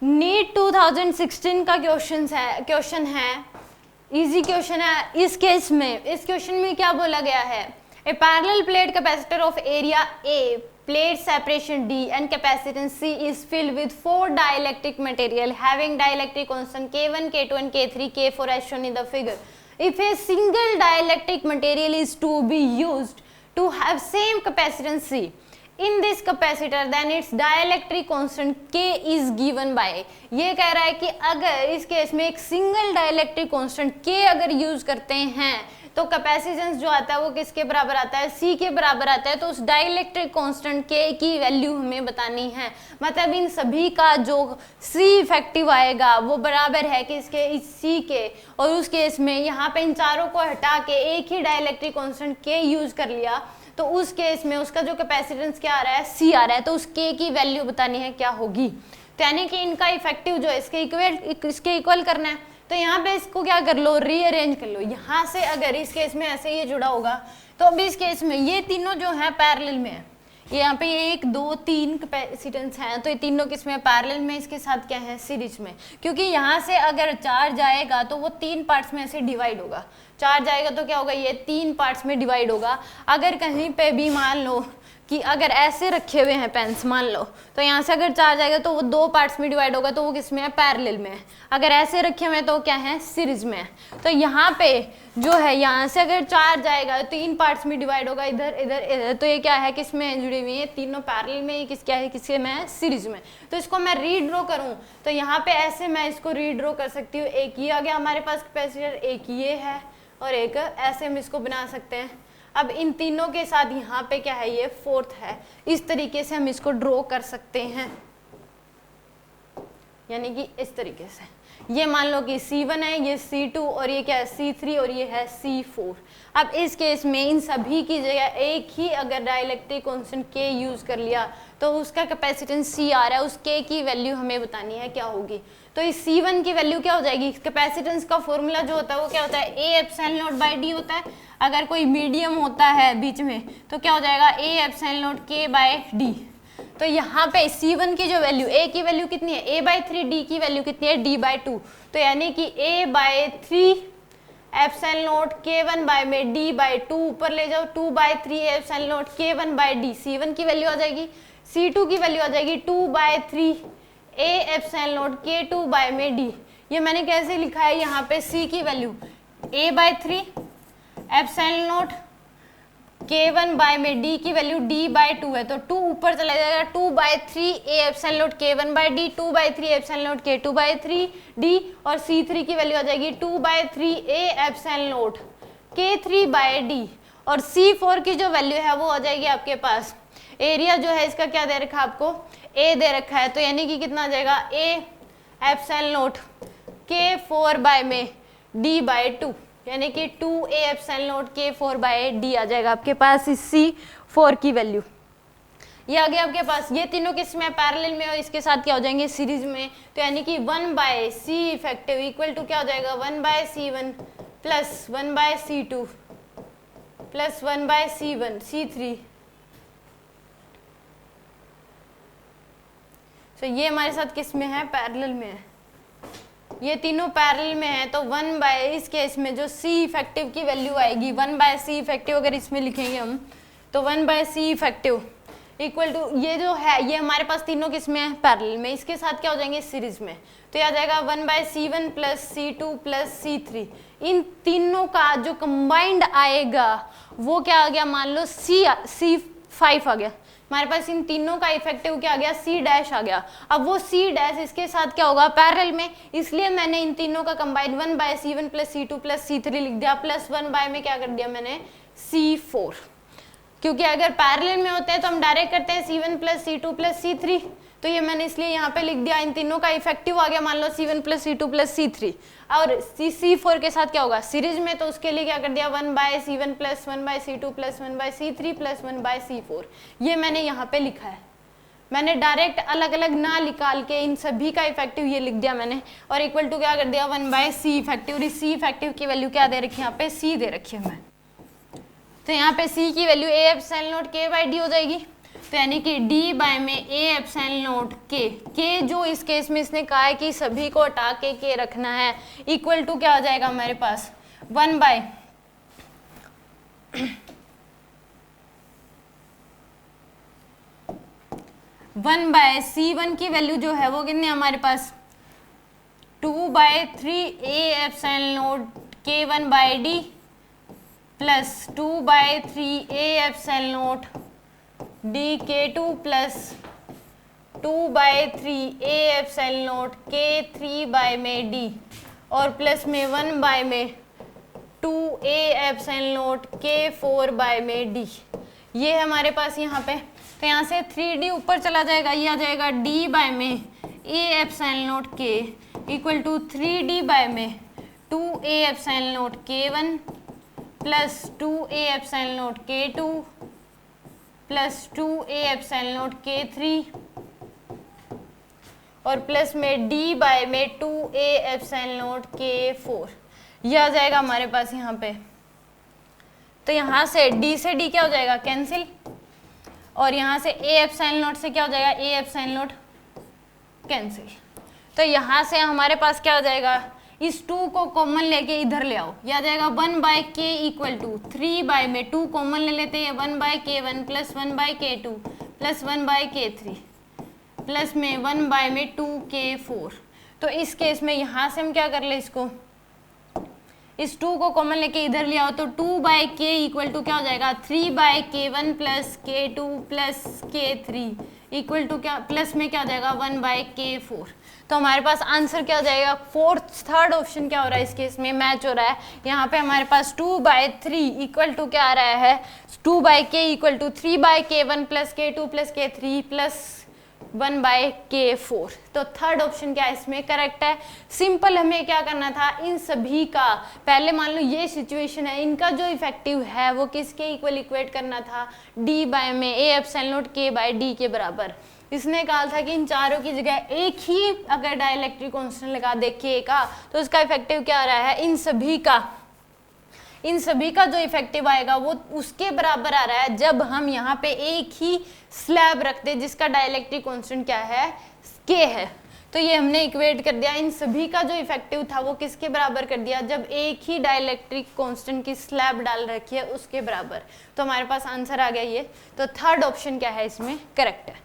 NEET 2016 का question है, easy question है। इस क्वेश्चन में क्या बोला गया है, a parallel plate capacitor of area A, plate separation D and capacitance C is filled with 4 dielectric material having dielectric constant K1, K2 and K3, K4 as shown in the figure. If a single dielectric material is to be used to have same capacitance C in this capacitor, then its dielectric constant K is given by, ये कह रहा है कि अगर इस case में एक single dielectric constant K अगर यूज करते हैं तो कैपेसिटेंस जो आता है वो किसके बराबर आता है, C के बराबर आता है। तो उस डाइलेक्ट्रिक कांस्टेंट K की वैल्यू हमें बतानी है। मतलब इन सभी का जो C इफेक्टिव आएगा वो बराबर है कि इसके इस C के, और उस केस में यहाँ पे इन चारों को हटा के एक ही डाइलेक्ट्रिक कांस्टेंट K यूज कर लिया तो उस केस में उसका जो कैपेसिटेंस क्या आ रहा है, C आ रहा है। तो उस K की वैल्यू बतानी है क्या होगी। तो यानी कि इनका इफेक्टिव जो है इसके इक्वल करना है। तो यहाँ पे इसको क्या कर लो, रीअरेंज कर लो। यहाँ से अगर इस केस में ऐसे ये जुड़ा होगा तो अब इस केस में ये तीनों जो है पैरेलल में है। ये यहाँ पे 1 2 3 कैपेसिटेंस हैं तो ये तीनों किस में पैरेलल में, इसके साथ क्या है, सीरीज में। क्योंकि यहाँ से अगर चार्ज आएगा तो वो 3 पार्ट्स में ऐसे डिवाइड होगा। चार्ज आएगा तो क्या होगा, ये 3 पार्ट्स में डिवाइड होगा। अगर कहीं पे भी मान लो कि अगर ऐसे रखे हुए हैं पेन्स मान लो, तो यहाँ से अगर चार्ज आएगा तो वो 2 पार्ट्स में डिवाइड होगा, तो वो किस में है, पैरेलल में है। अगर ऐसे रखे हुए हैं तो क्या है, सीरीज में है। तो यहाँ पे जो है यहाँ से अगर चार्ज आएगा 3 पार्ट्स में डिवाइड होगा, इधर इधर इधर, तो ये क्या है, किस में जुड़ी हुई है, तीनों पैरेलल में। ये क्या है, किसके में है, सीरीज में। तो इसको मैं रीड्रॉ करूँ तो यहाँ पे ऐसे मैं इसको रीड्रॉ कर सकती हूँ। एक ये आ गया हमारे पास कैपेसिटर, एक ये है और एक ऐसे हम इसको बना सकते हैं। अब इन तीनों के साथ यहाँ पे क्या है, ये 4th है। इस तरीके से हम इसको ड्रॉ कर सकते हैं, यानी कि इस तरीके से। ये मान लो कि C1 है, ये C2 और ये क्या है, C3 और ये है C4। अब इस केस में इन सभी की जगह एक ही अगर डाइलेक्ट्रिक कांस्टेंट K यूज कर लिया तो उसका कैपेसिटेंस C आ रहा है, उस K की वैल्यू हमें बतानी है क्या होगी। तो इस C1 की वैल्यू क्या हो जाएगी, कैपेसिटेंस का फॉर्मूला जो होता है वो क्या होता है, A epsilon nought by D होता है। अगर कोई मीडियम होता है बीच में तो क्या हो जाएगा, A epsilon nought K by D। तो यहाँ पे C1 की जो वैल्यू, A की वैल्यू कितनी है, A/3, D की वैल्यू कितनी है, D/2। तो यानी कि A/3 epsilon nought K1 by में D/2, ऊपर ले जाओ 2/3 epsilon nought K1 by D। C1 की वैल्यू आ जाएगी, C2 की वैल्यू आ जाएगी 2/3 A epsilon nought K2 by में D। ये मैंने कैसे लिखा है, यहाँ पे C की value A/3 epsilon nought K1 by में D की वैल्यू D/2 है, तो 2 ऊपर चला जाएगा, 2/3 A epsilon nought K1 by D, 2/3 epsilon nought K2/3 D, और C3 की वैल्यू आ जाएगी 2/3 A epsilon nought K3 by D। और C4 की जो वैल्यू है वो आ जाएगी आपके पास, एरिया जो है इसका क्या दे रखा है आपको, A दे रखा है। तो यानी कि कितना आ जाएगा, A epsilon nought K4 by में D/2, यानी कि 2A epsilon nought K4 by D आ जाएगा आपके पास इस C4 की वैल्यू। ये आ गया आपके पास। ये तीनों किस में, पैरेलल में, और इसके साथ क्या हो जाएंगे, सीरीज में। तो यानी कि 1/C इफेक्टिव इक्वल टू क्या हो जाएगा, 1/C1 plus 1/C2 plus 1/C1 C3। तो ये हमारे साथ किस में है, पैरेलल में है। ये तीनों पैरेलल में है तो 1/, इस केस में जो C इफेक्टिव की वैल्यू आएगी 1/C इफेक्टिव, अगर इसमें लिखेंगे हम तो 1/C इफेक्टिव इक्वल टू, ये जो है ये हमारे पास तीनों किस में है, पैरेलल में। इसके साथ क्या हो जाएंगे, सीरीज में। तो ये आ जाएगा 1/C1 plus C2 plus C3। इन तीनों का जो कंबाइंड आएगा वो क्या आ गया, मान लो C5 आ गया हमारे पास। इन तीनों का इफेक्टिव क्या आ गया, C' आ गया। अब वो C' इसके साथ क्या होगा, पैरेलल में, इसलिए मैंने इन तीनों का combined 1/C1 plus C2 plus C3 लिख दिया, प्लस 1/ में क्या कर दिया मैंने, C4। क्योंकि अगर पैरेलल में होते हैं तो हम डायरेक्ट करते हैं C1 plus C2 plus C3, तो ये मैंने इसलिए यहाँ पे लिख दिया। इन तीनों का इफेक्टिव आ गया मान लो C1 plus C2 plus C3, और C4 के साथ क्या होगा, सीरीज में, तो उसके लिए क्या कर दिया, 1/C1 plus 1/C2 plus 1/C3 plus 1/C4। ये मैंने यहाँ पे लिखा है। मैंने डायरेक्ट अलग अलग ना निकाल के इन सभी का इफेक्टिव ये लिख दिया मैंने, और इक्वल टू क्या कर दिया, 1/C इफेक्टिव। और C इफेक्टिव की वैल्यू क्या दे रखी है, यहाँ पे C दे रखी है मैं। तो यहाँ पे C की value A epsilon nought K by D हो जाएगी। तो यानी कि डी बाय में ए एप्सिलॉन नॉट के जो इस केस में इसने कहा है कि सभी को हटा के रखना है, इक्वल टू क्या हो जाएगा हमारे पास 1 बाय C1 की वैल्यू जो है वो कितनी हमारे पास 2/3 A epsilon nought K1 by D plus 2/3 A epsilon nought D K2 plus 2/3 A epsilon nought K3 by में डी और प्लस में 1 बाय में 2 A epsilon nought K4 by में डी। ये है हमारे पास यहाँ पे, तो यहाँ से 3D ऊपर चला जाएगा, ये आ जाएगा D बाय में A epsilon nought K equal to 3D by में 2 A epsilon nought K1 plus 2 A epsilon nought K2 plus 2 A epsilon nought K3 और प्लस में D बाय में 2 ए एप्सिलॉन नॉट K4। यह आ जाएगा हमारे पास यहाँ पे। तो यहाँ से D क्या हो जाएगा कैंसिल, और यहाँ से ए एप्सिलॉन नॉट से क्या हो जाएगा ए एप्सिलॉन नॉट कैंसिल। तो यहाँ से हमारे पास क्या हो जाएगा, इस 2 को कॉमन लेके इधर ले आओ, यह आ जाएगा 1 bye K equal to 3 bye में 2 कॉमन ले लेते हैं 1 by K1 plus 1 by K2 plus 1 by K3 plus में 1 बाय में 2K4। तो इस केस में यहाँ से हम क्या कर ले, इसको इस 2 को कॉमन लेके इधर ले आओ, तो 2 बाय के इक्वल टू क्या हो जाएगा 3 by K1 plus K2 plus K3 equal to क्या, प्लस में क्या हो जाएगा 1 बाय K4। तो हमारे पास आंसर क्या हो जाएगा, थर्ड ऑप्शन क्या हो रहा है इस केस में मैच हो रहा है। यहाँ पे हमारे पास 2/3 इक्वल टू क्या आ रहा है 2 by K equal to 3 by K1 plus K2 plus K3 plus 1 by K4। तो थर्ड ऑप्शन क्या है इसमें करेक्ट है। सिंपल हमें क्या करना था, इन सभी का पहले मान लो ये सिचुएशन है, इनका जो इफेक्टिव है वो किसके इक्वल इक्वेट करना था D बाय में A epsilon nought K by D के बराबर। इसने कहा था कि इन चारों की जगह एक ही अगर डाइलेक्ट्रिक कांस्टेंट लगा दे K का तो उसका इफेक्टिव क्या आ रहा है, इन सभी का जो इफेक्टिव आएगा वो उसके बराबर आ रहा है जब हम यहाँ पे एक ही स्लैब रखते जिसका डाइलेक्ट्रिक कांस्टेंट क्या है K है। तो ये हमने इक्वेट कर दिया, इन सभी का जो इफेक्टिव था वो किसके बराबर कर दिया, जब एक ही डाइलेक्ट्रिक कांस्टेंट की स्लैब डाल रखी है उसके बराबर। तो हमारे पास आंसर आ गया ये। तो थर्ड ऑप्शन क्या है इसमें करेक्ट है।